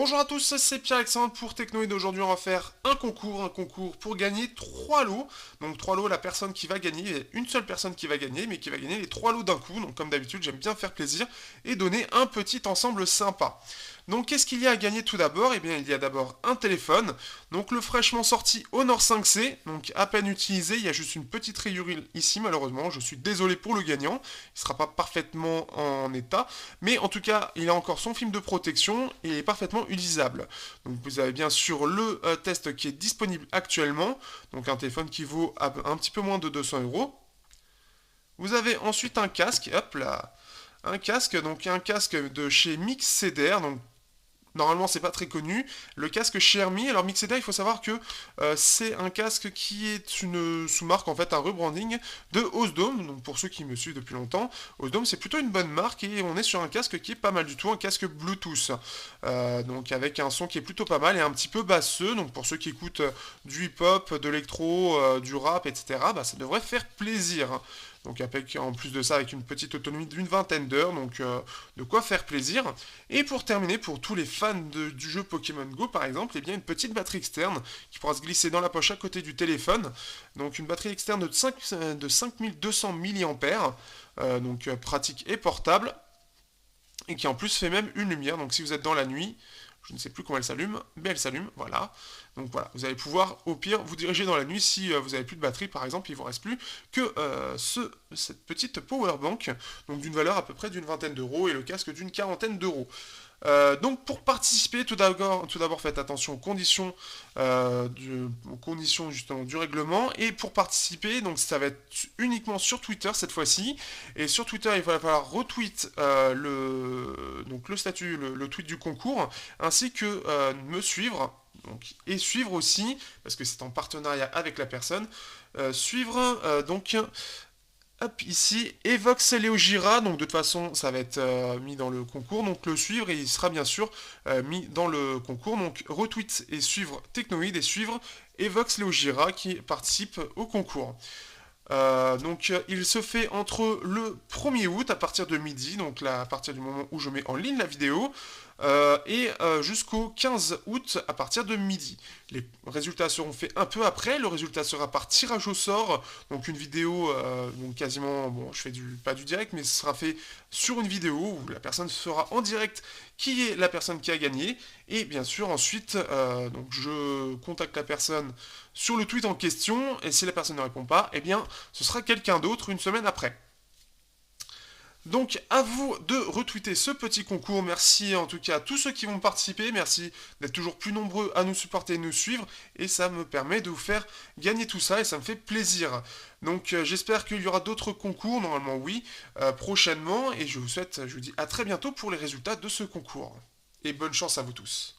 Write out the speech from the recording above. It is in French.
Bonjour à tous, c'est Pierre-Alexandre pour Technoid. Aujourd'hui, on va faire un concours pour gagner 3 lots. Donc 3 lots, la personne qui va gagner, il y a une seule personne qui va gagner, mais qui va gagner les 3 lots d'un coup. Donc comme d'habitude, j'aime bien faire plaisir et donner un petit ensemble sympa. Donc qu'est-ce qu'il y a à gagner tout d'abord? Eh bien, il y a d'abord un téléphone. Donc le fraîchement sorti Honor 5C, donc à peine utilisé, il y a juste une petite rayure ici malheureusement. Je suis désolé pour le gagnant, il ne sera pas parfaitement en état, mais en tout cas, il a encore son film de protection et il est parfaitement utilisable. Donc vous avez bien sûr le test qui est disponible actuellement, donc un téléphone qui vaut un petit peu moins de 200 euros. Vous avez ensuite un casque, hop là, donc un casque de chez Mixeder, donc normalement, c'est pas très connu. Le casque Xiaomi, alors Mixeda, il faut savoir que c'est un casque qui est une sous-marque, en fait, un rebranding de Osdome. Donc pour ceux qui me suivent depuis longtemps, Osdome, c'est plutôt une bonne marque et on est sur un casque qui est pas mal du tout, un casque Bluetooth. Donc avec un son qui est plutôt pas mal et un petit peu basseux. Donc pour ceux qui écoutent du hip-hop, de l'électro, du rap, etc., bah, ça devrait faire plaisir. Donc en plus de ça, avec une petite autonomie d'une vingtaine d'heures, donc de quoi faire plaisir. Et pour terminer, pour tous les fans du jeu Pokémon Go par exemple, eh bien une petite batterie externe qui pourra se glisser dans la poche à côté du téléphone. Donc une batterie externe de 5200 mAh, donc pratique et portable, et qui en plus fait même une lumière. Donc si vous êtes dans la nuit, je ne sais plus comment elle s'allume, mais elle s'allume, voilà. Donc voilà, vous allez pouvoir au pire vous diriger dans la nuit si vous n'avez plus de batterie par exemple, il ne vous reste plus que cette petite power bank, donc d'une valeur à peu près d'une vingtaine d'euros et le casque d'une quarantaine d'euros. Donc pour participer, tout d'abord faites attention aux conditions justement du règlement. Et pour participer, donc ça va être uniquement sur Twitter cette fois-ci. Et sur Twitter, il va falloir retweet le statut, le tweet du concours, ainsi que me suivre. Donc, et suivre aussi, parce que c'est en partenariat avec la personne, suivre donc hop, ici, Evox Léo Gira, donc de toute façon ça va être mis dans le concours, donc le suivre et il sera bien sûr mis dans le concours, donc retweet et suivre Technoid et suivre Evox Léo Gira qui participe au concours. Donc il se fait entre le 1er août à partir de midi, donc là, à partir du moment où je mets en ligne la vidéo, et jusqu'au 15 août à partir de midi. Les résultats seront faits un peu après, le résultat sera par tirage au sort, donc une vidéo, donc quasiment, bon je fais pas du direct, mais ce sera fait sur une vidéo où la personne sera en direct qui est la personne qui a gagné, et bien sûr ensuite, donc je contacte la personne sur le tweet en question, et si la personne ne répond pas, eh bien ce sera quelqu'un d'autre une semaine après. Donc à vous de retweeter ce petit concours, merci en tout cas à tous ceux qui vont participer, merci d'être toujours plus nombreux à nous supporter et nous suivre, et ça me permet de vous faire gagner tout ça, et ça me fait plaisir. Donc j'espère qu'il y aura d'autres concours, normalement oui, prochainement, et je vous dis à très bientôt pour les résultats de ce concours. Et bonne chance à vous tous.